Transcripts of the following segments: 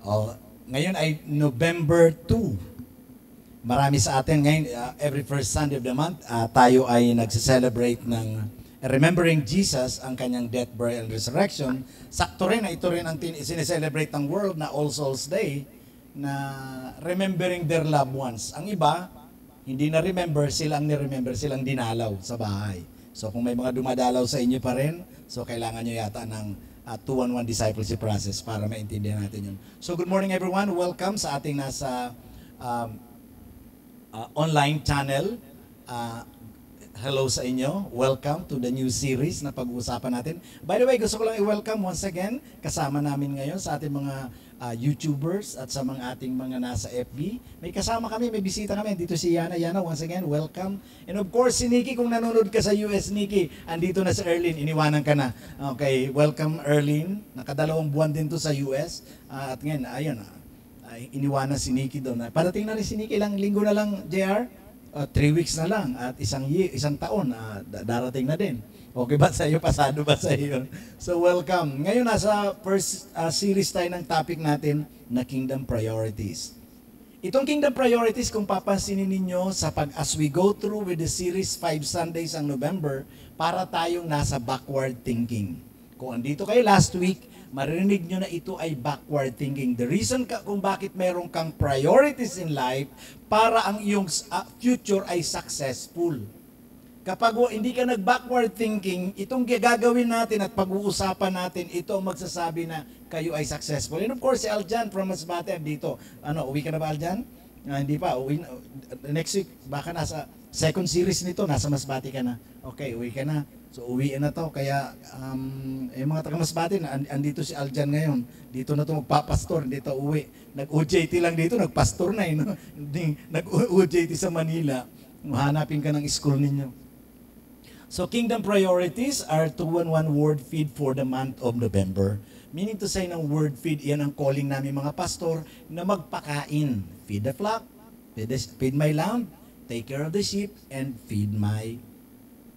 Oh, ngayon ay November 2. Marami sa atin ngayon, every first Sunday of the month, tayo ay nagse-celebrate ng remembering Jesus, ang kanyang death, burial, and resurrection. Sakto rin na ito rin ang sineselebrate ng world na All Souls Day, na remembering their loved ones. Ang iba, hindi na remember, silang ni-remember, silang dinalaw sa bahay. So kung may mga dumadalaw sa inyo pa rin, so kailangan nyo yata ng 2-on-1 discipleship process para maintindihan natin yun. So good morning everyone, welcome sa ating nasa online channel. Hello sa inyo. Welcome to the new series na pag-uusapan natin. By the way, gusto ko lang i-welcome once again kasama namin ngayon sa ating mga YouTubers at sa mga ating mga nasa FB. May kasama kami, may bisita kami. Dito si Yana. Yana, once again, welcome. And of course, si Nikki, kung nanonood ka sa US, Nikki, andito na si Erlyn. Iniwanan ka na. Okay, welcome Erlyn. Nakadalawang buwan din to sa US. At ngayon, ayun, iniwanan si Nikki doon. Parating na rin si Nikki, ilang linggo na lang, JR? 3 weeks na lang at isang taon darating na din. Okay ba sa iyo? Pasado ba sa iyo? So welcome. Ngayon nasa first series tayo ng topic natin na Kingdom Priorities. Itong Kingdom Priorities, kung papansinin ninyo as we go through with the series 5 Sundays ang November, para tayong nasa backward thinking. Kung andito kayo last week, marinig nyo na ito ay backward thinking. The reason kung bakit meron kang priorities in life, para ang iyong future ay successful. Kapag hindi ka nag-backward thinking, itong gagawin natin at pag-uusapan natin, ito ang magsasabi na kayo ay successful. And of course, si Aljan from Masbate dito. Uwi ka na ba, Aljan? Hindi pa. Next week, baka nasa second series nito, nasa Masbate ka na. Okay, uwi ka na. So uwi na to, kaya yung mga taga-Masbate, andito si Aljan ngayon. Dito na to magpapastor, dito uwi. Nag-OJT lang dito, nagpastor na no? Nag-OJT sa Manila. Hanapin ka ng school ninyo. So kingdom priorities are 2-in-1 word feed for the month of November. Meaning to say ng word feed, yan ang calling namin mga pastor na magpakain. Feed the flock, feed my lamb, take care of the sheep, and feed my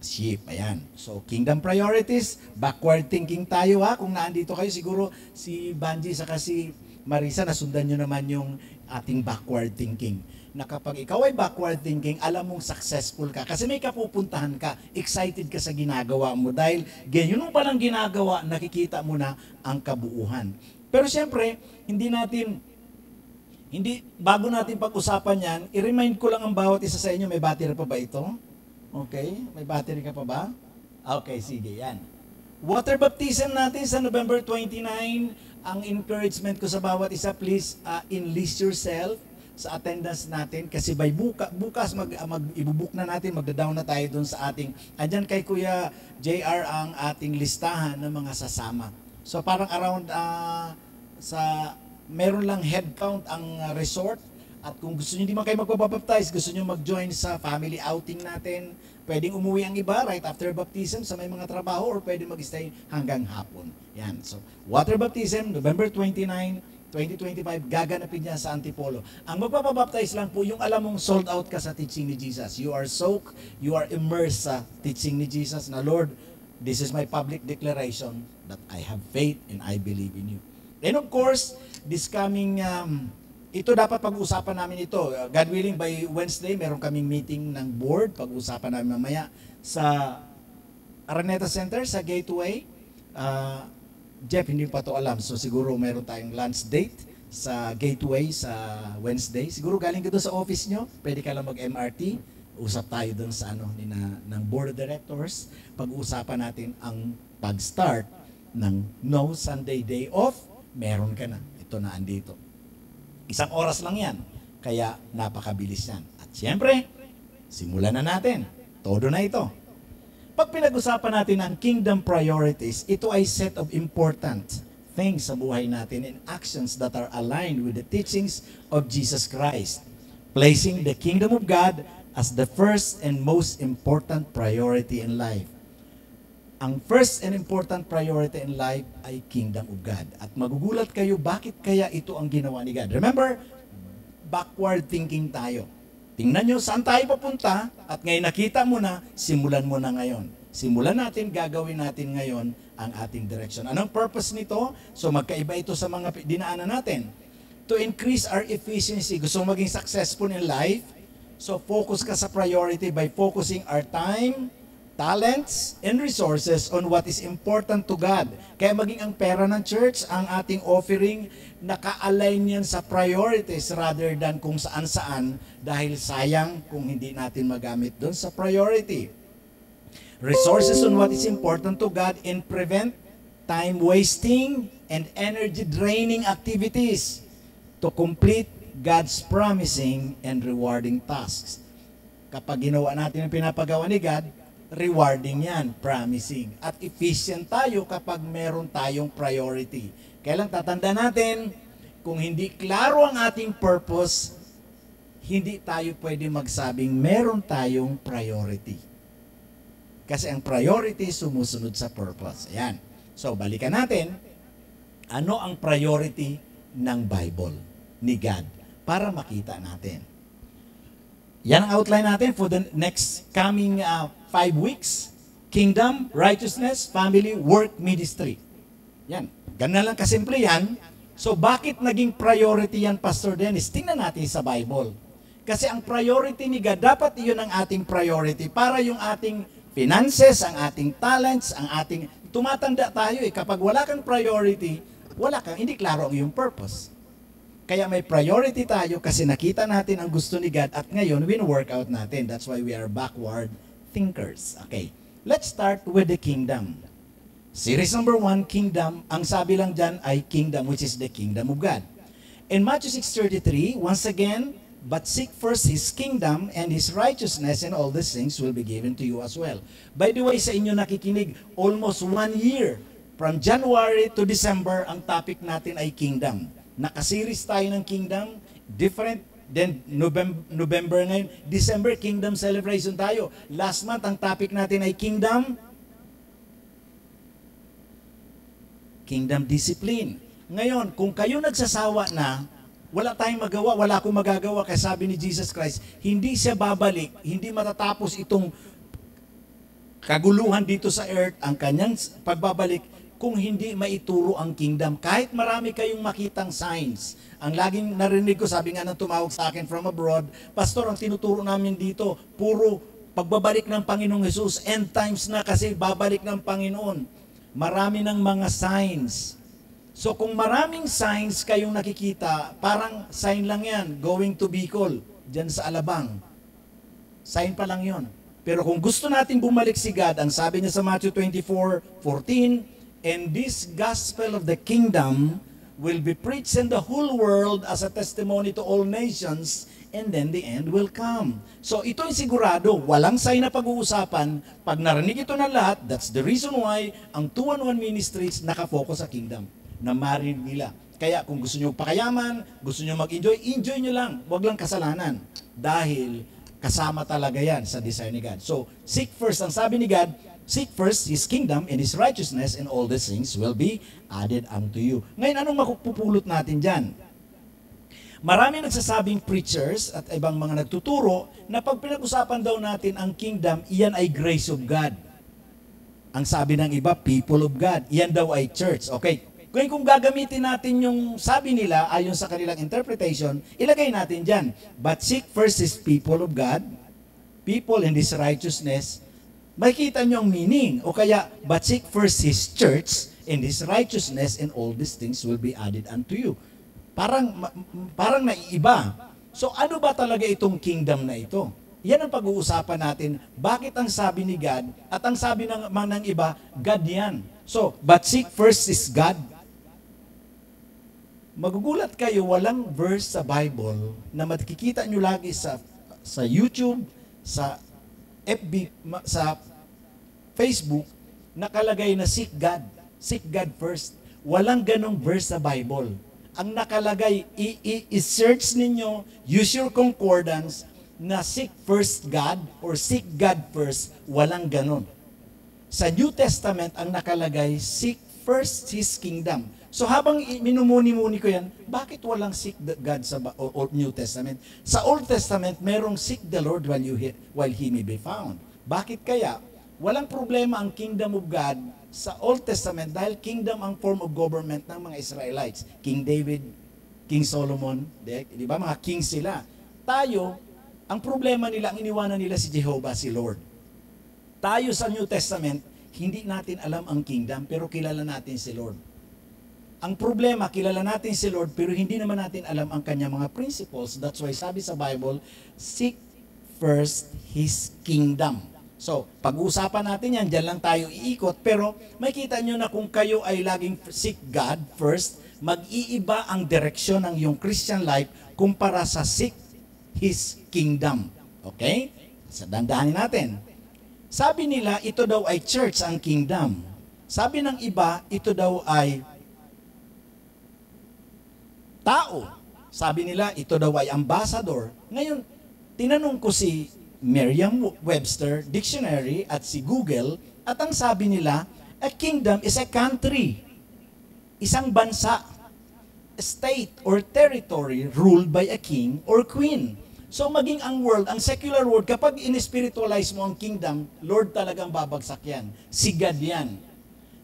sheep. Ayan. So, kingdom priorities, backward thinking tayo ha. Kung naandito kayo, siguro si Banji saka si Marisa, nasundan nyo naman yung ating backward thinking. Na kapag ikaw ay backward thinking, alam mong successful ka. Kasi may kapupuntahan ka, excited ka sa ginagawa mo. Dahil ganyan mo palang ginagawa, nakikita mo na ang kabuuhan. Pero siyempre, bago natin pag-usapan yan, i-remind ko lang ang bawat isa sa inyo, may battery pa ba ito? Okay, may battery ka pa ba? Okay, sige, yan. Water baptism natin sa November 29. Ang encouragement ko sa bawat isa, please enlist yourself sa attendance natin kasi by bukas ibubuk na natin, magda-down na tayo doon sa ating, andyan kay Kuya JR ang ating listahan ng mga sasama. So parang around meron lang head count ang resort. At kung gusto nyo hindi man kayo magpapabaptize, gusto nyo mag-join sa family outing natin, pwedeng umuwi ang iba right after baptism sa may mga trabaho or pwedeng mag-stay hanggang hapon. Yan. So, water baptism, November 29, 2025, gaganapin niya sa Antipolo. Ang magpapabaptize lang po, yung alam mong sold out ka sa teaching ni Jesus. You are soaked, you are immersed sa teaching ni Jesus na, Lord, this is my public declaration that I have faith and I believe in you. And of course, this coming ito dapat pag-usapan namin ito. God willing, by Wednesday, meron kaming meeting ng board. Pag-usapan namin mamaya sa Araneta Center, sa Gateway. Jeff, hindi pa to alam. So siguro meron tayong lunch date sa Gateway sa Wednesday. Siguro galing ka doon sa office nyo. Pwede ka lang mag-MRT. Usap tayo doon sa ng board of directors. Pag-usapan natin ang pag-start ng No Sunday Day Off. Meron ka na. Ito na andito. 1 oras lang yan. Kaya napakabilis yan. At siyempre, simulan na natin. Todo na ito. Pag pinag-usapan natin ang kingdom priorities, ito ay set of important things sa buhay natin and actions that are aligned with the teachings of Jesus Christ, placing the kingdom of God as the first and most important priority in life. Ang first and important priority in life ay kingdom of God. At magugulat kayo, bakit kaya ito ang ginawa ni God? Remember, backward thinking tayo. Tingnan nyo saan tayo papunta at ngayon nakita mo na, simulan mo na ngayon. Simulan natin, gagawin natin ngayon ang ating direction. Anong purpose nito? So magkaiba ito sa mga dinaanan natin. To increase our efficiency, gusto mo maging successful in life, so focus ka sa priority by focusing our time, talents, and resources on what is important to God. Kaya maging ang pera ng church, ang ating offering, naka-align yan sa priorities rather than kung saan-saan dahil sayang kung hindi natin magamit doon sa priority. Resources on what is important to God and prevent time-wasting and energy-draining activities to complete God's promising and rewarding tasks. Kapag ginawa natin ang pinapagawa ni God, rewarding yan, promising. At efficient tayo kapag meron tayong priority. Kaya lang tatanda natin, kung hindi klaro ang ating purpose, hindi tayo pwede magsabing meron tayong priority. Kasi ang priority sumusunod sa purpose. Ayan. So, balikan natin, ano ang priority ng Bible, ni God, para makita natin. Yan ang outline natin for the next coming 5 weeks. Kingdom, righteousness, family, work, ministry. Yan. Ganun lang kasimple yan. So, bakit naging priority yan, Pastor Dennis? Tingnan natin sa Bible. Kasi ang priority ni God, dapat iyon ang ating priority para yung ating finances, ang ating talents, ang ating... Tumatanda tayo kapag wala kang priority, hindi klaro ang iyong purpose. Kaya may priority tayo kasi nakita natin ang gusto ni God at ngayon, win-work out natin. That's why we are backward thinkers. Okay, let's start with the kingdom. Series number 1, kingdom. Ang sabi lang dyan ay kingdom, which is the kingdom of God. In Matthew 6:33, once again, but seek first His kingdom and His righteousness, and all these things will be given to you as well. By the way, sa inyo nakikinig, almost 1 year, from January to December, ang topic natin ay kingdom. Nakaseries tayo ng kingdom, different, then November ngayon, December, kingdom celebration tayo. Last month, ang topic natin ay kingdom discipline. Ngayon, kung kayo nagsasawa na, wala tayong magawa, wala akong magagawa, kaya sabi ni Jesus Christ, hindi siya babalik, hindi matatapos itong kaguluhan dito sa earth, ang kanyang pagbabalik, kung hindi maituro ang kingdom. Kahit marami kayong makitang signs. Ang laging narinig ko, sabi nga nang tumawag sa akin from abroad, Pastor, ang tinuturo namin dito, puro pagbabalik ng Panginoong Jesus, end times na kasi babalik ng Panginoon. Marami ng mga signs. So kung maraming signs kayong nakikita, parang sign lang yan, going to Bicol, dyan sa Alabang. Sign pa lang yon. Pero kung gusto natin bumalik si God, ang sabi niya sa Matthew 24:14, and this gospel of the kingdom will be preached in the whole world as a testimony to all nations, and then the end will come. So ito ay sigurado, walang sign na pag-uusapan. Pag narinig ito ng lahat, that's the reason why ang 2-1-1 Ministries nakafocus sa kingdom, na marinig nila. Kaya kung gusto nyo pakayaman, gusto nyo mag-enjoy, enjoy nyo lang. Huwag lang kasalanan. Dahil kasama talaga yan sa desire ni God. So, seek first. Ang sabi ni God, seek first His kingdom and His righteousness, and all these things will be added unto you. Ngayon, anong makupupulot natin dyan? Marami nagsasabing preachers at ibang mga nagtuturo na pag pinag-usapan daw natin ang kingdom, iyan ay grace of God. Ang sabi ng iba, people of God. Iyan daw ay church. Okay. Ngayon kung gagamitin natin yung sabi nila ayon sa kanilang interpretation, ilagay natin dyan. But seek first His people of God, people in His righteousness, makikita nyo ang meaning. O kaya, but seek first His church in His righteousness, and all these things will be added unto you. Parang naiiba. So ano ba talaga itong kingdom na ito? Yan ang pag-uusapan natin. Bakit ang sabi ni God at ang sabi ng iba, God yan. So, but seek first is God. Magugulat kayo, walang verse sa Bible na makikita nyo lagi sa YouTube, sa FB, sa Facebook, nakalagay na seek God. Seek God first. Walang ganong verse sa Bible. Ang nakalagay, i-search ninyo, use your concordance, na seek first God or seek God first. Walang ganon. Sa New Testament, ang nakalagay, seek first His kingdom. So habang minumuni-muni ko yan, bakit walang seek God sa New Testament? Sa Old Testament, merong seek the Lord while He may be found. Bakit kaya? Walang problema ang kingdom of God sa Old Testament dahil kingdom ang form of government ng mga Israelites. King David, King Solomon, di ba mga king sila. Tayo, ang problema nila, ang iniwanan nila si Jehovah, si Lord. Tayo sa New Testament, hindi natin alam ang kingdom, pero kilala natin si Lord. Ang problema, kilala natin si Lord, pero hindi naman natin alam ang kanyang mga principles. That's why sabi sa Bible, seek first His kingdom. So, pag-uusapan natin yan, dyan lang tayo iikot, pero makita nyo na kung kayo ay laging seek God first, mag-iiba ang direksyon ng iyong Christian life kumpara sa seek His kingdom. Okay? So, dandahanin natin. Sabi nila, ito daw ay church ang kingdom. Sabi ng iba, ito daw ay tao. Sabi nila, ito daw ay ambassador. Ngayon, tinanong ko si Merriam-Webster Dictionary at si Google, at ang sabi nila, a kingdom is a country. Isang bansa, a state or territory ruled by a king or queen. So maging ang world, ang secular world, kapag in-spiritualize mo ang kingdom, Lord talagang babagsak yan. Si God yan.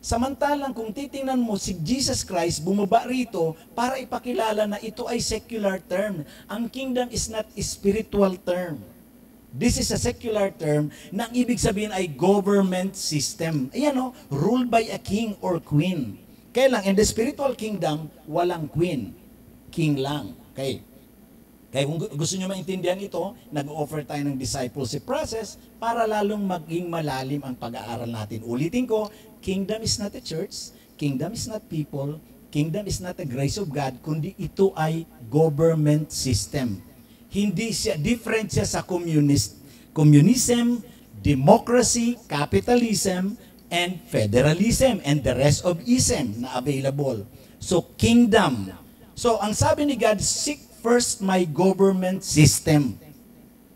Samantalang kung titingnan mo si Jesus Christ, bumaba rito para ipakilala na ito ay secular term. Ang kingdom is not a spiritual term. This is a secular term na ang ibig sabihin ay government system. Ayan o, ruled by a king or queen. Kaya lang, in the spiritual kingdom, walang queen. King lang. Okay. Kaya kung gusto nyo maintindihan ito, nag-offer tayo ng discipleship process para lalong maging malalim ang pag-aaral natin. Ulitin ko, kingdom is not a church, kingdom is not people, kingdom is not the grace of God, kundi ito ay government system. Hindi siya, different siya sa communism, democracy, capitalism, and federalism, and the rest of ism na available. So, kingdom. So, ang sabi ni God, seek first my government system.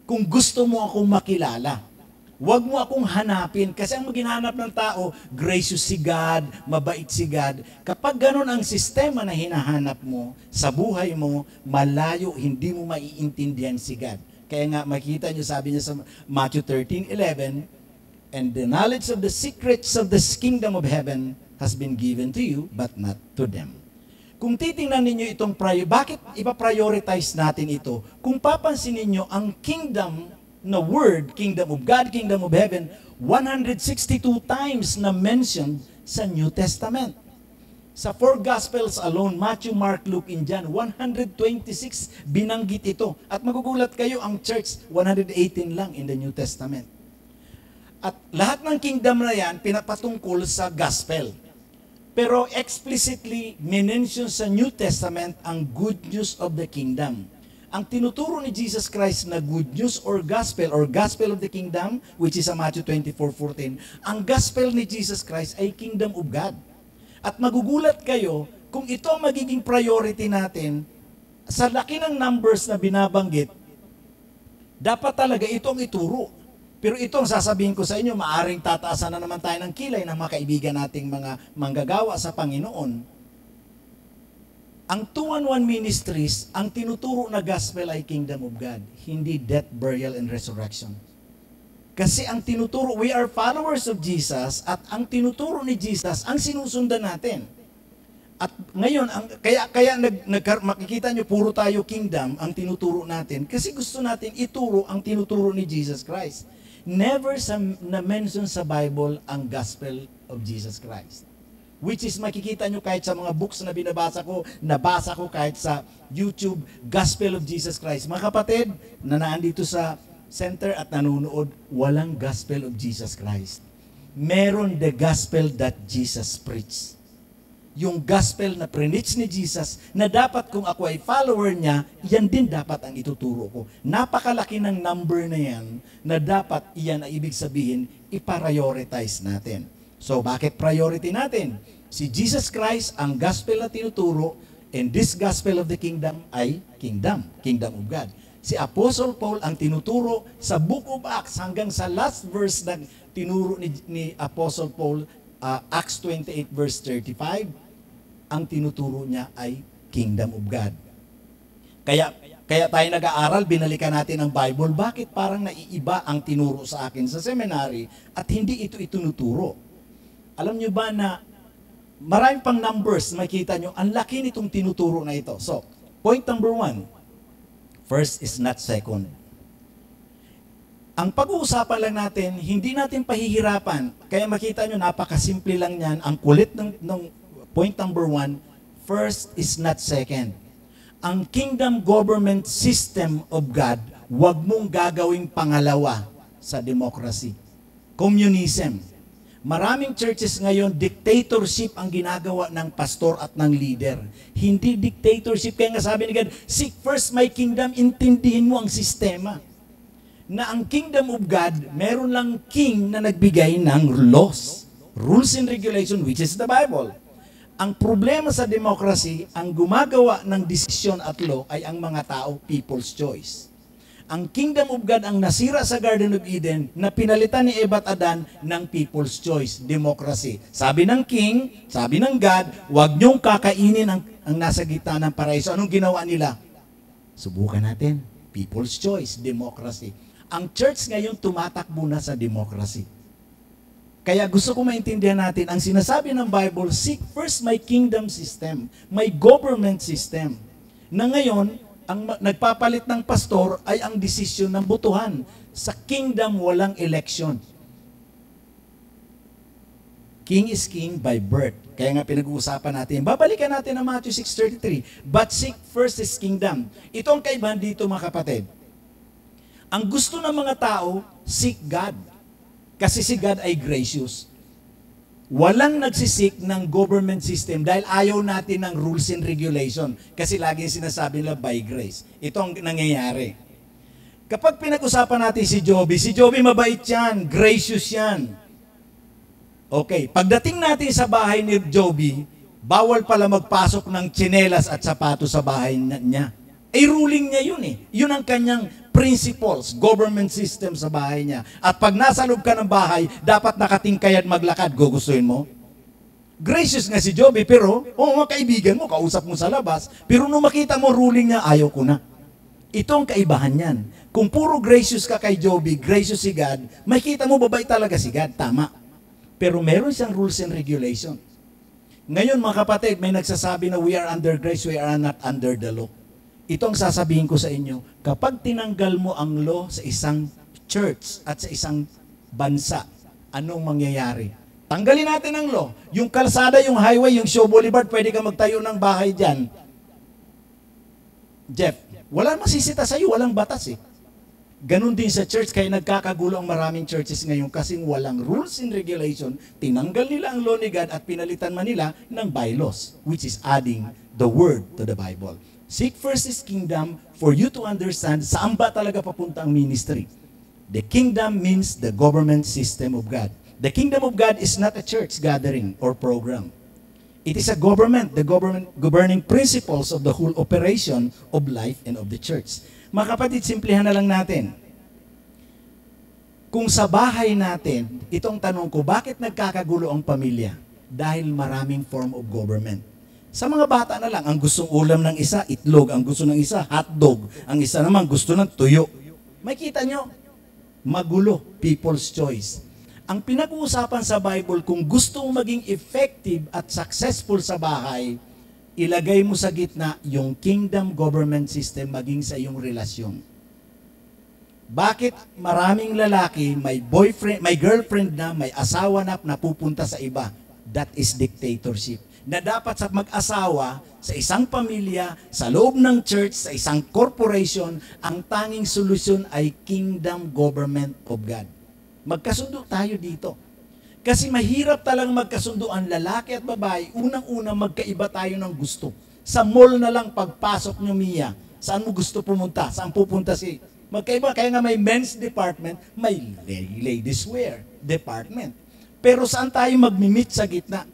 Kung gusto mo akong makilala, huwag mo akong hanapin. Kasi ang maghinanap ng tao, gracious si God, mabait si God. Kapag ganun ang sistema na hinahanap mo sa buhay mo, malayo, hindi mo maiintindihan si God. Kaya nga makita nyo, sabi niya sa Matthew 13:11, and the knowledge of the secrets of the kingdom of heaven has been given to you, but not to them. Kung titingnan ninyo itong bakit ipa-prioritize natin ito? Kung papansin ninyo, ang kingdom na word, kingdom of God, kingdom of heaven, 162 times na mentioned sa New Testament. Sa 4 Gospels alone, Matthew, Mark, Luke, and John, 126 binanggit ito. At magugulat kayo, ang church, 118 lang in the New Testament. At lahat ng kingdom na yan, pinapatungkol sa gospel. Pero explicitly, minention sa New Testament ang good news of the kingdom. Ang tinuturo ni Jesus Christ na good news or gospel of the kingdom, which is sa Matthew 24:14, ang gospel ni Jesus Christ ay kingdom of God. At magugulat kayo kung ito ang magiging priority natin, sa laki ng numbers na binabanggit, dapat talaga itong ituro. Pero itong sasabihin ko sa inyo, maaring tataasan na naman tayo ng kilay ng mga kaibigan nating mga manggagawa sa Panginoon. Ang 2-1-1 ministries, ang tinuturo na gospel ay kingdom of God, hindi death, burial, and resurrection. Kasi ang tinuturo, we are followers of Jesus, at ang tinuturo ni Jesus, ang sinusundan natin. At ngayon, makikita nyo, puro tayo kingdom ang tinuturo natin, kasi gusto natin ituro ang tinuturo ni Jesus Christ. Never na-mention sa Bible ang gospel of Jesus Christ. Which is makikita nyo kahit sa mga books na nabasa ko kahit sa YouTube, Gospel of Jesus Christ. Mga kapatid na naandito sa center at nanonood, walang Gospel of Jesus Christ. Meron the gospel that Jesus preached. Yung gospel na preach ni Jesus, na dapat kung ako ay follower niya, yan din dapat ang ituturo ko. Napakalaki ng number na yan, na dapat iyan ay ibig sabihin, i-prioritize natin. So, bakit priority natin? Si Jesus Christ, ang gospel na tinuturo, and this gospel of the kingdom ay kingdom of God. Si Apostle Paul, ang tinuturo sa Book of Acts, hanggang sa last verse na tinuro ni Apostle Paul, Acts 28 verse 35, ang tinuturo niya ay kingdom of God. Kaya tayo nag-aaral, binalikan natin ang Bible, bakit parang naiiba ang tinuro sa akin sa seminary at hindi ito itinuturo? Alam nyo ba na marami pang numbers, makita nyo, ang laki nitong tinuturo na ito. So, Point number 1, first is not second. Ang pag-uusapan lang natin, hindi natin pahihirapan. Kaya makita nyo, napakasimple lang yan. Ang kulit ng point number 1, first is not second. Ang kingdom government system of God, huwag mong gagawing pangalawa sa democracy. Communism. Maraming churches ngayon, dictatorship ang ginagawa ng pastor at ng leader. Hindi dictatorship. Kaya nga sabi ni God, seek first my kingdom, intindihin mo ang sistema. Na ang kingdom of God, meron lang king na nagbigay ng laws, rules and regulation, which is the Bible. Ang problema sa democracy, ang gumagawa ng desisyon at law ay ang mga tao, people's choice. Ang kingdom of God ang nasira sa Garden of Eden na pinalitan ni Eva at Adan ng people's choice, democracy. Sabi ng king, sabi ng God, huwag niyong kakainin ang nasa gitna ng paraiso. Anong ginawa nila? Subukan natin. People's choice, democracy. Ang church ngayon tumatakbo na sa democracy. Kaya gusto ko maintindihan natin, ang sinasabi ng Bible, seek first my kingdom system, my government system. Na ngayon, ang nagpapalit ng pastor ay ang desisyon ng botohan. Sa kingdom, walang election. King is king by birth. Kaya nga pinag-uusapan natin. Babalikan natin ang Matthew 6:33. But seek first his kingdom. Ito ang kaibahan dito, mga kapatid. Ang gusto ng mga tao, seek God. Kasi si God ay gracious. Walang nagsisik ng government system dahil ayaw natin ng rules and regulation. Kasi lagi sinasabi nila by grace. Ito ang nangyayari. Kapag pinag-usapan natin si Joby mabait yan, gracious yan. Okay, pagdating natin sa bahay ni Joby, bawal pala magpasok ng tsinelas at sapatos sa bahay niya. Eh, ruling niya yun eh. Yun ang kanyang principles, government system sa bahay niya. At pag nasa loob ka ng bahay, dapat nakatingkay at maglakad. Gugustuhin mo? Gracious nga si Joby, pero, mga kaibigan mo, kausap mo sa labas. Pero nung makita mo ruling niya, ayaw ko na. Ito ang kaibahan niyan. Kung puro gracious ka kay Joby, gracious si God, makita mo babay talaga si God. Tama. Pero meron siyang rules and regulation. Ngayon, mga kapatid, may nagsasabi na we are under grace, we are not under the law. Ito ang sasabihin ko sa inyo, kapag tinanggal mo ang law sa isang church at sa isang bansa, anong mangyayari? Tanggalin natin ang law. Yung kalsada, yung highway, yung Shaw Boulevard, pwede ka magtayo ng bahay dyan. Jeff, wala masisita sa'yo, walang batas eh. Ganon din sa church, kaya nagkakagulo ang maraming churches ngayon kasi walang rules and regulation, tinanggal nila ang law ni God at pinalitan man nila ng bylaws, which is adding the word to the Bible. Seek first his kingdom for you to understand saan ba talaga papunta ang ministry. The kingdom means the government system of God. The kingdom of God is not a church gathering or program. It is a government, the governing principles of the whole operation of life and of the church. Mga kapatid, simplihan na lang natin. Kung sa bahay natin, itong tanong ko, bakit nagkakagulo ang pamilya? Dahil maraming form of government. Sa mga bata na lang, ang gustong ulam ng isa, itlog. Ang gusto ng isa, hotdog. Ang isa naman, gusto ng tuyo. Makita nyo, magulo, people's choice. Ang pinag-uusapan sa Bible, kung gusto mong maging effective at successful sa bahay, ilagay mo sa gitna yung kingdom government system maging sa iyong relasyon. Bakit maraming lalaki, may boyfriend, may girlfriend na, may asawa na napupunta sa iba? That is dictatorship. Na dapat sa mag-asawa, sa isang pamilya, sa loob ng church, sa isang corporation, ang tanging solusyon ay kingdom government of God. Magkasundo tayo dito. Kasi mahirap talagang magkasundo ang lalaki at babae. Unang-una, magkaiba tayo ng gusto. Sa mall na lang pagpasok nyo, Mia, saan mo gusto pumunta? Saan pupunta si... Magkaiba, kaya nga may men's department, may ladies wear department. Pero saan tayo magmi-meet sa gitna?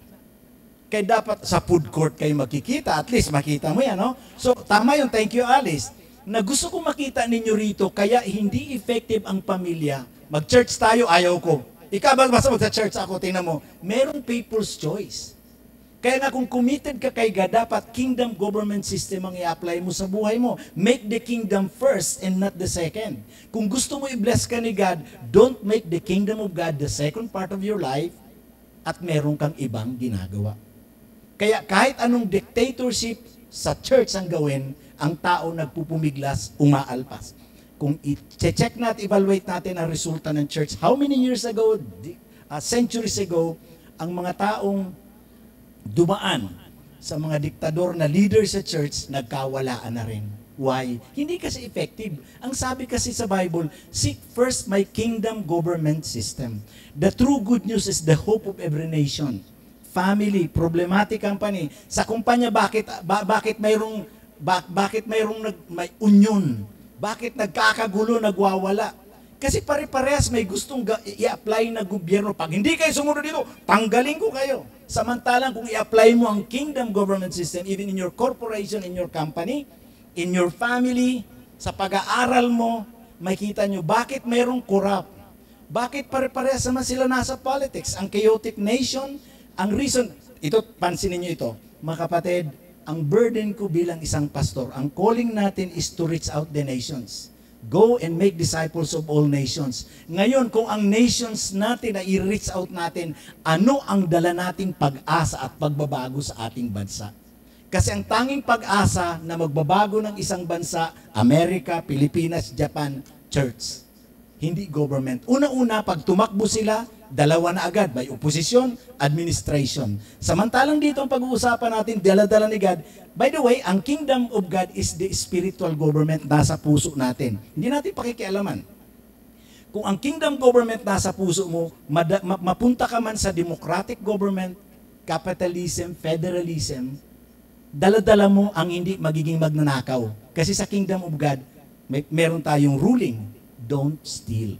Kaya dapat sa food court kayo makikita, at least makita mo yan, no? So, tama yun, thank you Alice. Na gusto ko makita ninyo rito, kaya hindi effective ang pamilya. Mag-church tayo, ayaw ko. Ikaw ba basta mag-church ako, tingnan mo, merong people's choice. Kaya nga kung committed ka kay God, dapat kingdom government system ang i-apply mo sa buhay mo. Make the kingdom first and not the second. Kung gusto mo i-bless ka ni God, don't make the kingdom of God the second part of your life at meron kang ibang ginagawa. Kaya kahit anong dictatorship sa church ang gawin, ang tao nagpupumiglas, umaalpas. Kung i-check natin, evaluate natin ang resulta ng church, how many years ago, centuries ago, ang mga taong dumaan sa mga diktador na leader sa church, nagkawalaan na rin. Why? Hindi kasi effective. Ang sabi kasi sa Bible, seek first my kingdom government system. The true good news is the hope of every nation. Family, problematic company. Sa kumpanya, bakit mayroong may union? Bakit nagkakagulo, nagwawala? Kasi pare-parehas may gustong i-apply na gobyerno. Pag hindi kayo sumunod dito, tanggalin ko kayo. Samantalang kung i-apply mo ang kingdom government system, even in your corporation, in your company, in your family, sa pag-aaral mo, makita nyo, bakit mayroong corrupt? Bakit pare-parehas naman sila nasa politics? Ang chaotic nation, ang reason, ito, pansinin nyo ito, mga kapatid, ang burden ko bilang isang pastor, ang calling natin is to reach out the nations. Go and make disciples of all nations. Ngayon, kung ang nations natin na i-reach out natin, ano ang dala nating pag-asa at pagbabago sa ating bansa? Kasi ang tanging pag-asa na magbabago ng isang bansa, Amerika, Pilipinas, Japan, church. Hindi government. Una-una, pag tumakbo sila, dalawa na agad, may oposisyon, administration. Samantalang dito ang pag-uusapan natin, dala-dala ni God. By the way, ang kingdom of God is the spiritual government nasa puso natin. Hindi natin pakikialaman. Kung ang kingdom government nasa puso mo, mapunta ka man sa democratic government, capitalism, federalism, dala-dala mo ang hindi magiging magnanakaw. Kasi sa kingdom of God, meron tayong ruling, don't steal.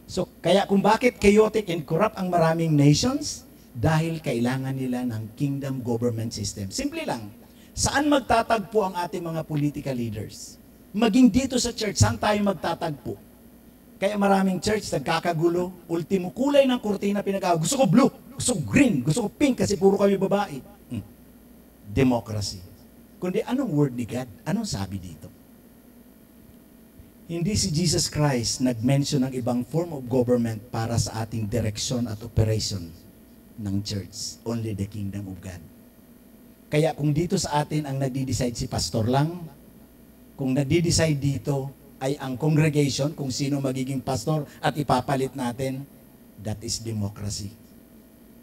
So, kaya kung bakit chaotic and corrupt ang maraming nations, dahil kailangan nila ng kingdom government system. Simple lang, saan magtatagpo ang ating mga political leaders? Maging dito sa church, saan tayo magtatagpo? Kaya maraming church, nagkakagulo, ultimo kulay ng kurtina pinag-awa. Gusto ko blue, gusto ko green, gusto ko pink kasi puro kami babae. Democracy. Kundi anong word ni God? Anong sabi dito? Hindi si Jesus Christ nag-mention ng ibang form of government para sa ating direksyon at operation ng church. Only the kingdom of God. Kaya kung dito sa atin ang nagdi-decide si pastor lang, kung nagdi-decide dito ay ang congregation, kung sino magiging pastor at ipapalit natin, that is democracy.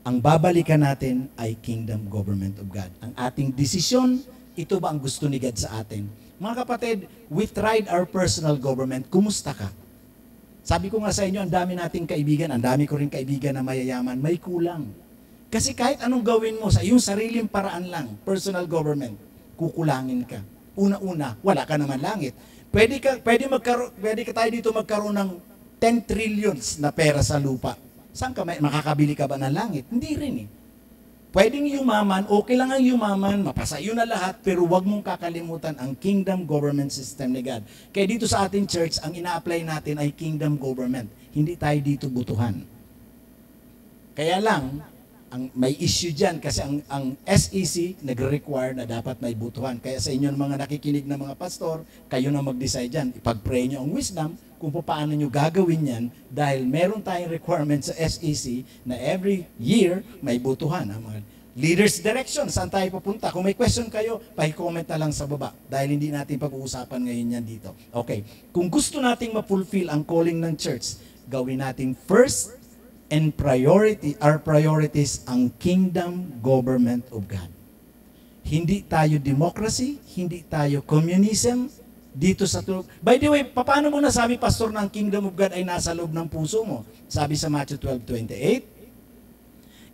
Ang babalikan natin ay kingdom government of God. Ang ating desisyon, ito ba ang gusto ni God sa atin? Mga kapatid, we tried our personal government. Kumusta ka? Sabi ko nga sa inyo, ang dami nating kaibigan, ang dami ko rin kaibigan na mayayaman, may kulang. Kasi kahit anong gawin mo sa iyong sariling paraan lang, personal government, kukulangin ka. Una-una, wala ka naman langit. Pwede ka tayo dito magkaroon ng 10 trillions na pera sa lupa. Saan ka makakabili ka ba ng langit? Hindi rin eh. Pwedeng yumaman, okay lang ang yumaman, mapasa yun na lahat, pero wag mong kakalimutan ang kingdom government system ni God. Kaya dito sa ating church, ang ina-apply natin ay kingdom government. Hindi tayo dito butuhan. Kaya lang, may issue dyan kasi ang SEC nagre-require na dapat may butuhan. Kaya sa inyo mga nakikinig na mga pastor, kayo na mag-decide dyan. Ipag-pray nyo ang wisdom kung paano nyo gagawin yan dahil meron tayong requirement sa SEC na every year may butuhan. Ang mga leaders direction, saan tayo pupunta? Kung may question kayo, pa-comment na lang sa baba dahil hindi natin pag-uusapan ngayon yan dito. Okay, kung gusto nating ma-fulfill ang calling ng church, gawin natin first and our priorities ang kingdom government of God. Hindi tayo democracy, hindi tayo communism, dito sa tulog. By the way, paano mo nasabi, pastor, ng kingdom of God ay nasa loob ng puso mo? Sabi sa Matthew 12:28,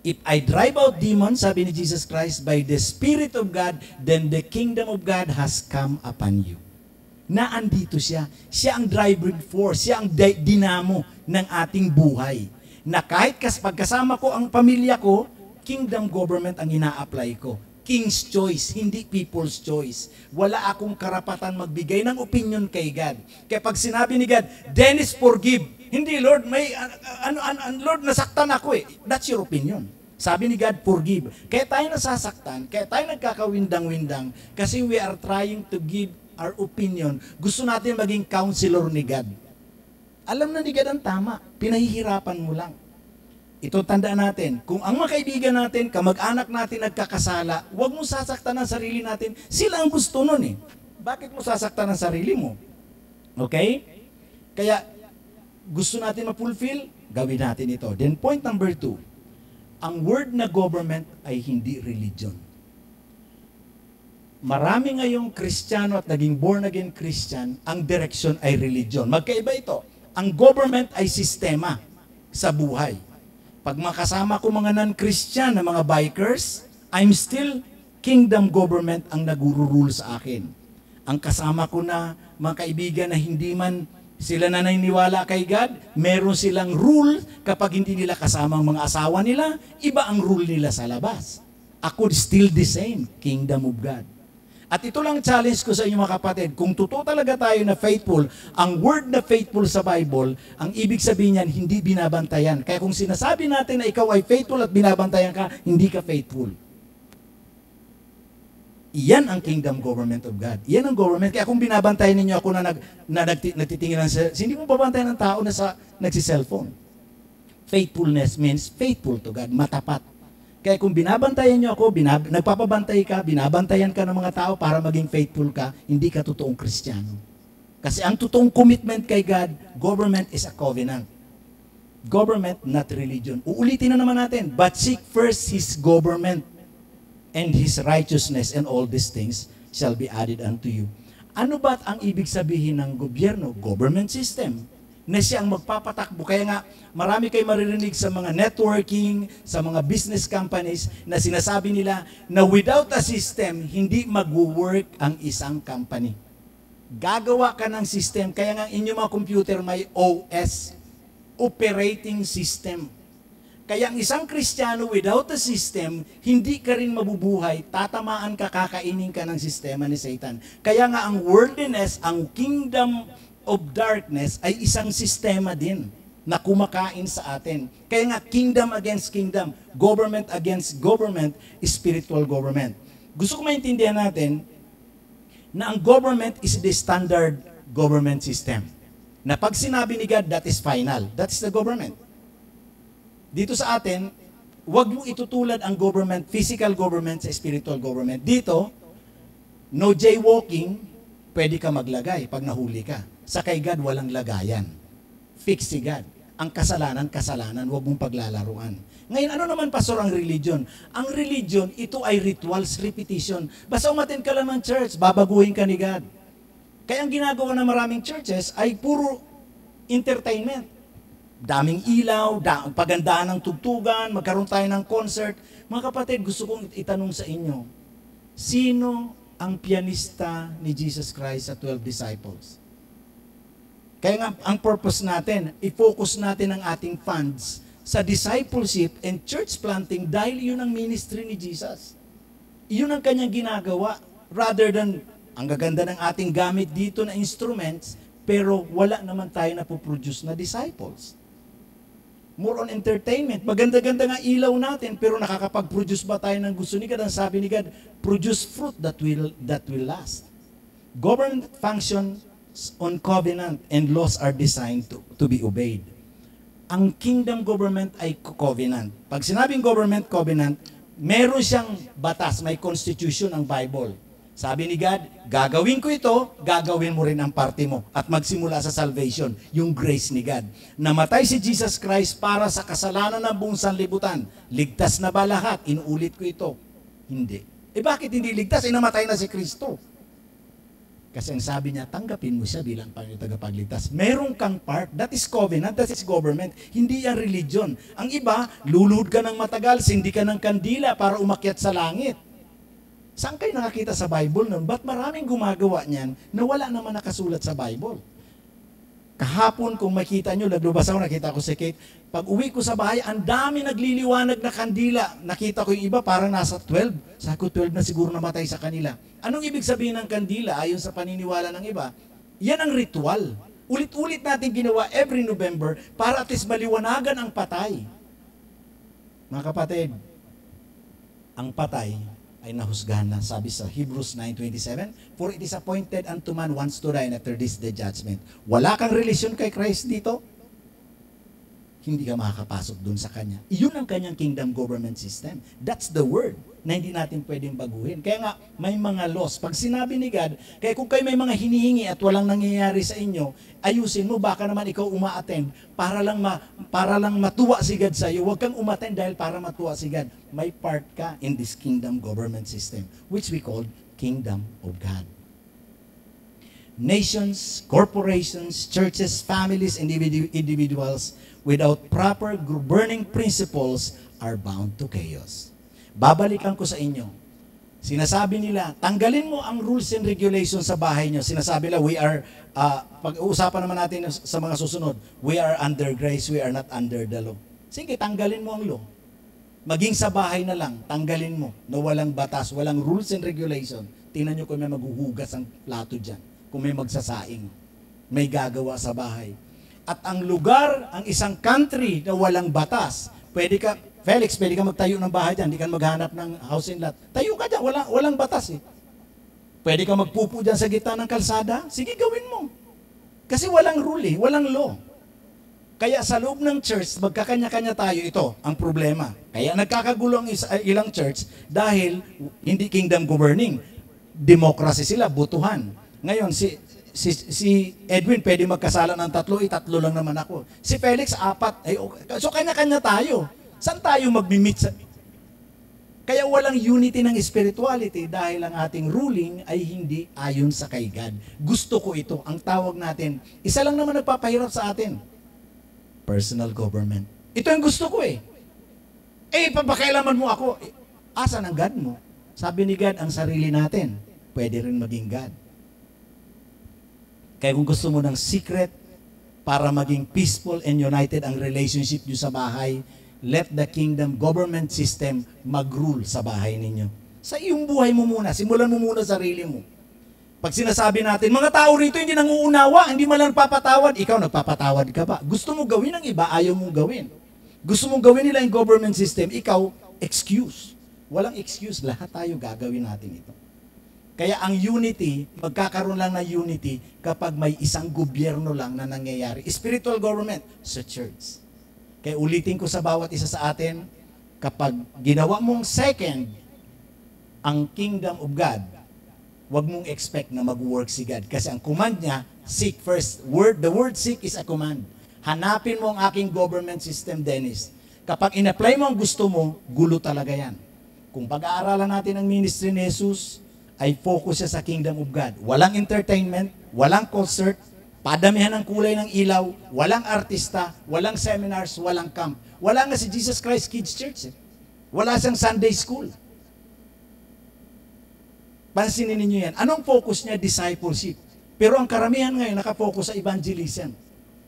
if I drive out demons, sabi ni Jesus Christ, by the Spirit of God, then the kingdom of God has come upon you. Naandito siya. Siya ang driving force, siya ang dinamo ng ating buhay. Na kahit pagkasama ko ang pamilya ko, kingdom government ang ina-apply ko. King's choice, hindi people's choice. Wala akong karapatan magbigay ng opinion kay God. Kaya pag sinabi ni God, Dennis, forgive. Hindi, Lord, Lord, nasaktan ako eh. That's your opinion. Sabi ni God, forgive. Kaya tayo nasasaktan, kaya tayo nagkakawindang-windang, kasi we are trying to give our opinion. Gusto natin maging counselor ni God. Alam na ni God ang tama. Pinahihirapan mo lang. Ito tandaan natin, kung ang mga kaibigan natin, kamag-anak natin nagkakasala, huwag mong sasaktan ang sarili natin. Sila ang gusto nun eh. Bakit mo sasaktan ang sarili mo? Okay? Kaya, gusto natin ma-fulfill, gawin natin ito. Then point number 2, ang word na government ay hindi religion. Marami ngayong Kristiyano at naging born again Christian, ang direksyon ay religion. Magkaiba ito. Ang government ay sistema sa buhay. Pag makasama ko mga non-Christian na mga bikers, I'm still kingdom government ang nagururule sa akin. Ang kasama ko na mga kaibigan na hindi man sila naniniwala kay God, meron silang rule kapag hindi nila kasama ang mga asawa nila, iba ang rule nila sa labas. Ako still the same, kingdom of God. At ito lang challenge ko sa inyo mga kapatid, kung totoo talaga tayo na faithful, ang word na faithful sa Bible, ang ibig sabihin niyan, hindi binabantayan. Kaya kung sinasabi natin na ikaw ay faithful at binabantayan ka, hindi ka faithful. Iyan ang kingdom government of God. Iyan ang government. Kaya kung binabantayan ninyo ako na nagtitingin lang sa, hindi mo babantayan ng tao na nagsi-cellphone. Faithfulness means faithful to God, matapat. Kaya kung binabantayan nyo ako, nagpapabantay ka, binabantayan ka ng mga tao para maging faithful ka, hindi ka totoong Kristiyano. Kasi ang totoong commitment kay God, government is a covenant. Government, not religion. Uulitin na naman natin, but seek first His government and His righteousness, and all these things shall be added unto you. Ano ba ang ibig sabihin ng gobyerno? Government system. Na siya ang magpapatakbo. Kaya nga, marami kayo maririnig sa mga networking, sa mga business companies, na sinasabi nila na without a system, hindi mag-work ang isang company. Gagawa ka ng system, kaya nga inyong mga computer may OS, operating system. Kaya ang isang Kristiyano without a system, hindi ka rin mabubuhay, tatamaan ka, kakainin ka ng sistema ni Satan. Kaya nga ang worldliness, ang kingdom of darkness ay isang sistema din na kumakain sa atin. Kaya nga kingdom against kingdom, government against government, spiritual government. Gusto ko maintindihan natin na ang government is the standard government system. Na pag sinabi ni God, that is final. That is the government. Dito sa atin, huwag mo itutulad ang government, physical government sa spiritual government. Dito, no jaywalking, pwede ka maglagay pag nahuli ka. Sa kay God, walang lagayan. Fix si God. Ang kasalanan, kasalanan, huwag mong paglalaruan. Ngayon, ano naman, Pastor, ang religion? Ang religion, ito ay rituals, repetition. Basta umatin ka lang ng church, babaguhin ka ni God. Kaya ang ginagawa ng maraming churches ay puro entertainment. Daming ilaw, pagandaan ng tugtugan, magkaroon tayo ng concert. Mga kapatid, gusto kong itanong sa inyo, sino ang pianista ni Jesus Christ sa 12 disciples? Kaya nga, ang purpose natin, i-focus natin ang ating funds sa discipleship and church planting dahil yun ang ministry ni Jesus. Yun ang kanyang ginagawa. Rather than, ang gaganda ng ating gamit dito na instruments, pero wala naman tayo na po-produce na disciples. More on entertainment. Maganda-ganda nga ilaw natin, pero nakakapag-produce ba tayo ng gusto ni God? Ang sabi ni God, produce fruit that will last. Government functions on covenant and laws are designed to be obeyed. Ang kingdom government ay covenant. Pag sinabing government covenant, meron siyang batas, may constitution ang Bible. Sabi ni God, gagawin ko ito, gagawin mo rin ang parte mo. At magsimula sa salvation, yung grace ni God. Namatay si Jesus Christ para sa kasalanan ng buong sanlibutan. Ligtas na ba lahat? Inuulit ko ito. Hindi. Bakit hindi ligtas? Namatay na si Kristo. Kasi ang sabi niya, tanggapin mo siya bilang Panginoon tagapagligtas. Meron kang part, that is covenant, that is government. Hindi yan religion. Ang iba, luluhod ka ng matagal, sindi ka ng kandila para umakyat sa langit. Saan kayo nakakita sa Bible nun? Ba't maraming gumagawa niyan na wala naman nakasulat sa Bible? Kahapon, kung makita nyo, naglubas ako, nakita ko si Kate, pag uwi ko sa bahay, ang dami nagliliwanag na kandila. Nakita ko yung iba, parang nasa 12. Sabi ko, 12 na siguro namatay sa kanila. Anong ibig sabihin ng kandila ayon sa paniniwala ng iba? Yan ang ritual. Ulit-ulit natin ginawa every November para at least maliwanagan ang patay. Mga kapatid, ang patay ay nahusgahan na. Sabi sa Hebrews 9:27, for it is appointed unto man once to die, and after this the judgment. Wala kang relasyon kay Christ dito, hindi ka makakapasok dun sa Kanya. Iyon ang Kanyang kingdom government system. That's the word. na hindi natin pwedeng baguhin. Kaya nga, may mga laws. Pag sinabi ni God, kaya kung kayo may mga hinihingi at walang nangyayari sa inyo, ayusin mo, baka naman ikaw uma-attend para lang matuwa si God sa iyo. Huwag kang uma-attend dahil para matuwa si God. May part ka in this kingdom government system, which we call Kingdom of God. Nations, corporations, churches, families, individuals without proper governing principles are bound to chaos. Babalikan ko sa inyo. Sinasabi nila, tanggalin mo ang rules and regulations sa bahay nyo. Sinasabi nila, pag-uusapan naman natin sa mga susunod, we are under grace, we are not under the law. Sige, tanggalin mo ang law. Maging sa bahay na lang, tanggalin mo na walang batas, walang rules and regulation. Tingnan nyo kung may maghuhugas ang plato dyan, kung may magsasaing, may gagawa sa bahay. At ang lugar, ang isang country na walang batas, Felix, pwede ka magtayo ng bahay dyan, hindi ka maghanap ng house and lot. Tayo ka dyan, walang batas eh. Pwede ka magpupo dyan sa gitna ng kalsada, sige gawin mo. Kasi walang rule eh, walang law. Kaya sa loob ng church, magkakanya-kanya tayo, ito ang problema. Kaya nagkakagulo ang ilang church dahil hindi kingdom governing. Democracy sila, butuhan. Ngayon, si Edwin pwede magkasala ng 3, 3 lang naman ako. Si Felix, 4. So kanya-kanya tayo. Saan tayo mag-meet? Kaya walang unity ng spirituality dahil ang ating ruling ay hindi ayon sa kay God. Gusto ko ito. Ang tawag natin, isa lang naman nagpapahirap sa atin. Personal government. Ito ang gusto ko eh. Papakailaman mo ako. Asan ang God mo? Sabi ni God, ang sarili natin, pwede rin maging God. Kaya kung gusto mo ng secret para maging peaceful and united ang relationship nyo sa bahay, let the kingdom government system mag-rule sa bahay ninyo. Sa iyong buhay mo muna, simulan mo muna sarili mo. Pag sinasabi natin, mga tao rito hindi nanguunawa, hindi man lang papatawad, ikaw nagpapatawad ka ba? Gusto mo gawin ng iba, ayaw mong gawin. Gusto mong gawin nila yung government system, ikaw, excuse. Walang excuse, lahat tayo gagawin natin ito. Kaya ang unity, magkakaroon lang ng unity kapag may isang gobyerno lang na nangyayari. Spiritual government sa church. Kaya ulitin ko sa bawat isa sa atin, kapag ginawa mong second ang kingdom of God, huwag mong expect na mag-work si God. Kasi ang command niya, seek first. The word seek is a command. Hanapin mo ang aking government system, Dennis. Kapag in-apply mo ang gusto mo, gulo talaga yan. Kung pag-aaralan natin ang ministry ni Jesus, ay focus siya sa kingdom of God. Walang entertainment, walang concert, padamihan ng kulay ng ilaw, walang artista, walang seminars, walang camp. Wala nga si Jesus Christ Kids Church. Wala siyang Sunday School. Pansinin ninyo yan. Anong focus niya? Discipleship. Pero ang karamihan ngayon nakafocus sa evangelism.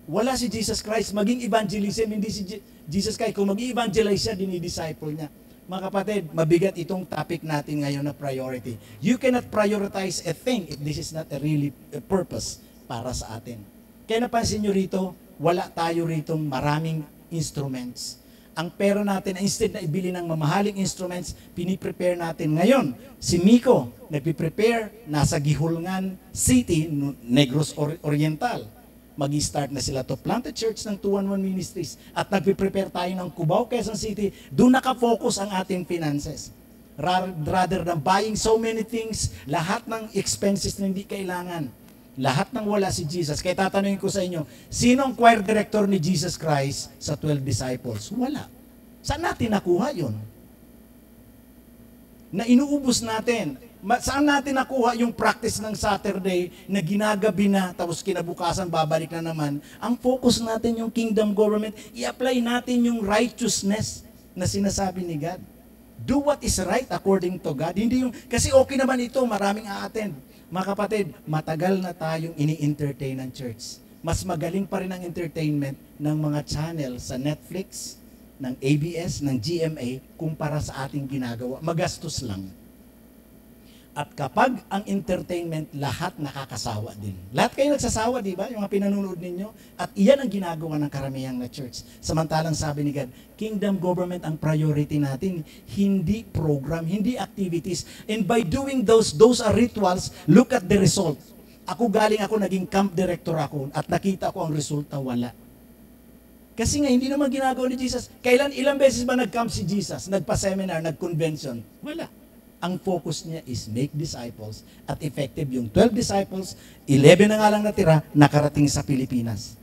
Wala si Jesus Christ. Maging evangelism, hindi si Jesus Christ. Kung mag-evangelize siya, dinidisciple niya. Mga kapatid, mabigat itong topic natin ngayon na priority. You cannot prioritize a thing if this is not a really purpose para sa atin. Kaya napansin nyo rito, wala tayo rito maraming instruments. Ang pera natin, instead na ibili ng mamahaling instruments, piniprepare natin ngayon. Si Miko, nagpiprepare, nasa Gihulngan City, Negros Oriental. Mag-start na sila to plant a church ng 211 Ministries. At nagpiprepare tayo ng Cubao, Quezon City. Doon nakafocus ang ating finances. Rather than buying so many things, lahat ng expenses na hindi kailangan. Lahat ng wala si Jesus. Kaya tatanungin ko sa inyo, sino ang choir director ni Jesus Christ sa 12 disciples? Wala. Saan natin nakuha yun? Na inuubos natin. Saan natin nakuha yung practice ng Saturday na ginagabi na, tapos kinabukasan babalik na naman? Ang focus natin yung kingdom government, i-apply natin yung righteousness na sinasabi ni God. Do what is right according to God. Hindi yung, kasi okay naman ito, maraming a-attend. Mga kapatid, matagal na tayong ini-entertain ng church. Mas magaling pa rin ang entertainment ng mga channel sa Netflix, ng ABS, ng GMA, kumpara sa ating ginagawa. Magastos lang. At kapag ang entertainment, lahat nakakasawa din. Lahat kayo nagsasawa, di ba? Yung mga pinanonood ninyo. At iyan ang ginagawa ng karamihang na church. Samantalang sabi ni God, kingdom government ang priority natin. Hindi program, hindi activities. And by doing those are rituals, look at the result. Ako naging camp director ako, at nakita ko ang resulta, wala. Kasi nga, hindi naman ginagawa ni Jesus. Ilang beses ba nag-camp si Jesus? Nagpa-seminar, nag-convention? Wala. Ang focus niya is make disciples at effective yung 12 disciples, 11 na nga lang natira, nakarating sa Pilipinas.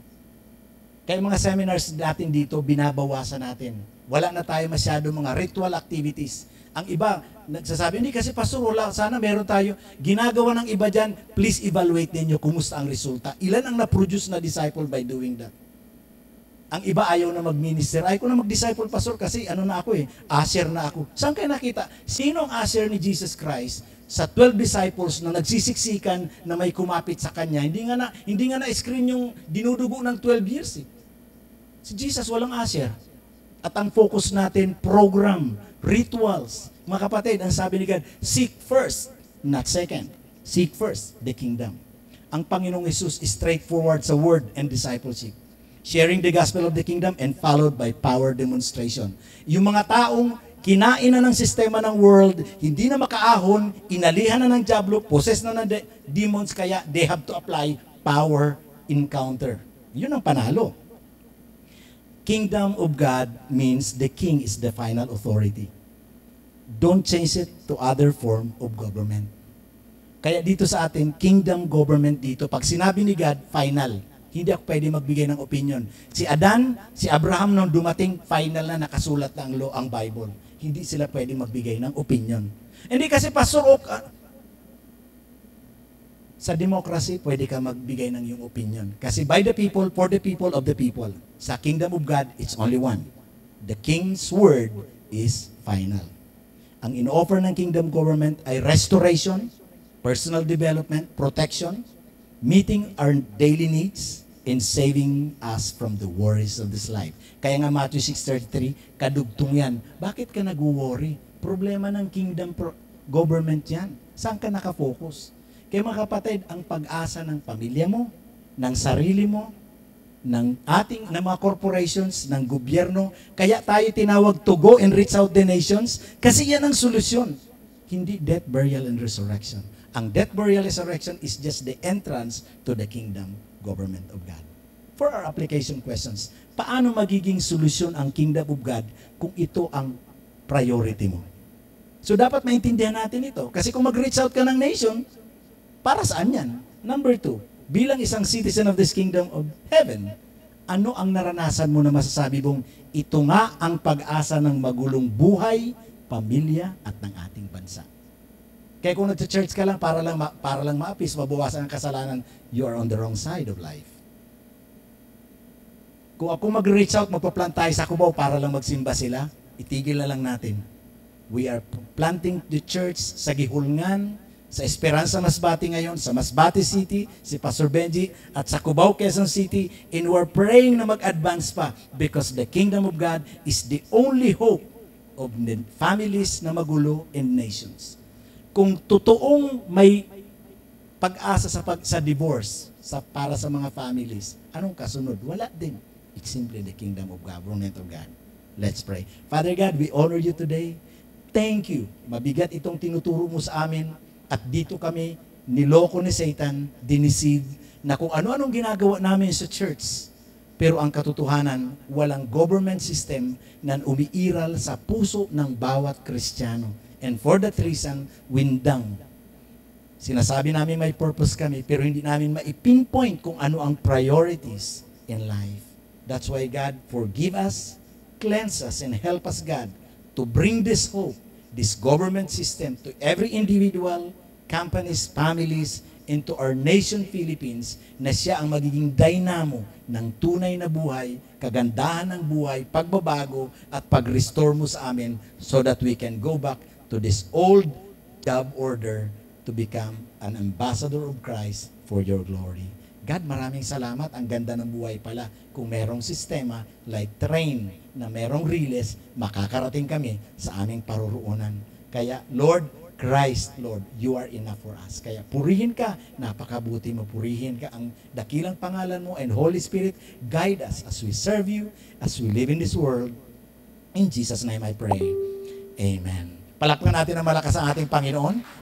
Kaya mga seminars natin dito, binabawasan natin. Wala na tayo masyado mga ritual activities. Ang iba, nagsasabi, hindi kasi pastor, wala, sana meron tayo. Ginagawa ng iba dyan, please evaluate ninyo kumusta ang resulta. Ilan ang na-produce na disciple by doing that? Ang iba ayaw na mag-minister. Ayaw ko na mag-disciple, pastor, kasi usher na ako. Saan kayo nakita? Sino ang usher ni Jesus Christ sa 12 disciples na nagsisiksikan na may kumapit sa kanya? Hindi nga na-screen yung dinudugo ng 12 years. Si Jesus walang usher. At ang focus natin, program, rituals. Mga kapatid, ang sabi ni God, seek first, not second. Seek first the kingdom. Ang Panginoong Jesus is straightforward sa word and discipleship. Sharing the gospel of the kingdom and followed by power demonstration. Yung mga taong kinain na ng sistema ng world, hindi na makaahon, inalihan na ng diablo, possessed na ng demons, kaya they have to apply power encounter. Yun ang panalo. Kingdom of God means the king is the final authority. Don't change it to other form of government. Kaya dito sa atin, kingdom government dito, pag sinabi ni God, final. Hindi ako pwede magbigay ng opinion. Si Adan, si Abraham nung dumating, final na nakasulat na ang law, ang Bible. Hindi sila pwede magbigay ng opinion. Hindi kasi pastor, sa democracy, pwede ka magbigay ng iyong opinion. Kasi by the people, for the people, of the people. Sa kingdom of God, it's only one. The king's word is final. Ang in-offer ng kingdom government ay restoration, personal development, protection, meeting our daily needs, and saving us from the worries of this life. Kaya nga Matthew 6:33, kadugtong yan. Bakit ka nag-worry? Problema ng kingdom government yan. Saan ka nakafocus? Kaya mga kapatid, ang pag-asa ng pamilya mo, ng sarili mo, ng mga corporations, ng gobyerno, kaya tayo tinawag to go and reach out the nations, kasi yan ang solusyon. Hindi death, burial, and resurrection. Ang death, burial, resurrection is just the entrance to the kingdom government of God. For our application questions, paano magiging solusyon ang kingdom of God kung ito ang priority mo? So dapat maintindihan natin ito. Kasi kung mag-reach out ka ng nation, para saan yan? Number 2, bilang isang citizen of this kingdom of heaven, ano ang naranasan mo na masasabi mong ito nga ang pag-asa ng magulong buhay, pamilya, at ng ating bansa? Kaya kung nag-church ka lang para lang maapis, mabawasan ang kasalanan, you are on the wrong side of life. Kung ako mag-reach out, magpa-plant tayo sa Cubao para lang magsimba sila, itigil na lang natin. We are planting the church sa Gihulngan, sa Esperanza Masbate ngayon, sa Masbate City, si Pastor Benji, at sa Cubao, Quezon City, and we're praying na mag-advance pa because the kingdom of God is the only hope of the families na magulo and nations. Kung totoong may pag-asa sa divorce para sa mga families, anong kasunod? Wala din. It's simply the kingdom of government of God. Let's pray. Father God, we honor you today. Thank you. Mabigat itong tinuturo mo sa amin at dito kami niloko ni Satan, diniceive, na kung ano-anong ginagawa namin sa church. Pero ang katotohanan, walang government system na umiiral sa puso ng bawat Kristiyano. And for that reason, windang. Sinasabi namin may purpose kami, pero hindi namin maipinpoint kung ano ang priorities in life. That's why God, forgive us, cleanse us, and help us, God, to bring this hope, this government system to every individual, companies, families, into our nation Philippines, na siya ang magiging dynamo ng tunay na buhay, kagandahan ng buhay, pagbabago, at pag-restore mo sa amin so that we can go back to this old job order to become an ambassador of Christ for your glory. God, maraming salamat. Ang ganda ng buhay pala. Kung merong sistema like train na merong riles, makakarating kami sa aming paruroonan. Kaya, Lord, Christ, Lord, you are enough for us. Kaya purihin ka, napakabuti mo. Purihin ka ang dakilang pangalan mo, and Holy Spirit, guide us as we serve you, as we live in this world. In Jesus' name I pray. Amen. Palakpan natin ang malakas ang ating Panginoon.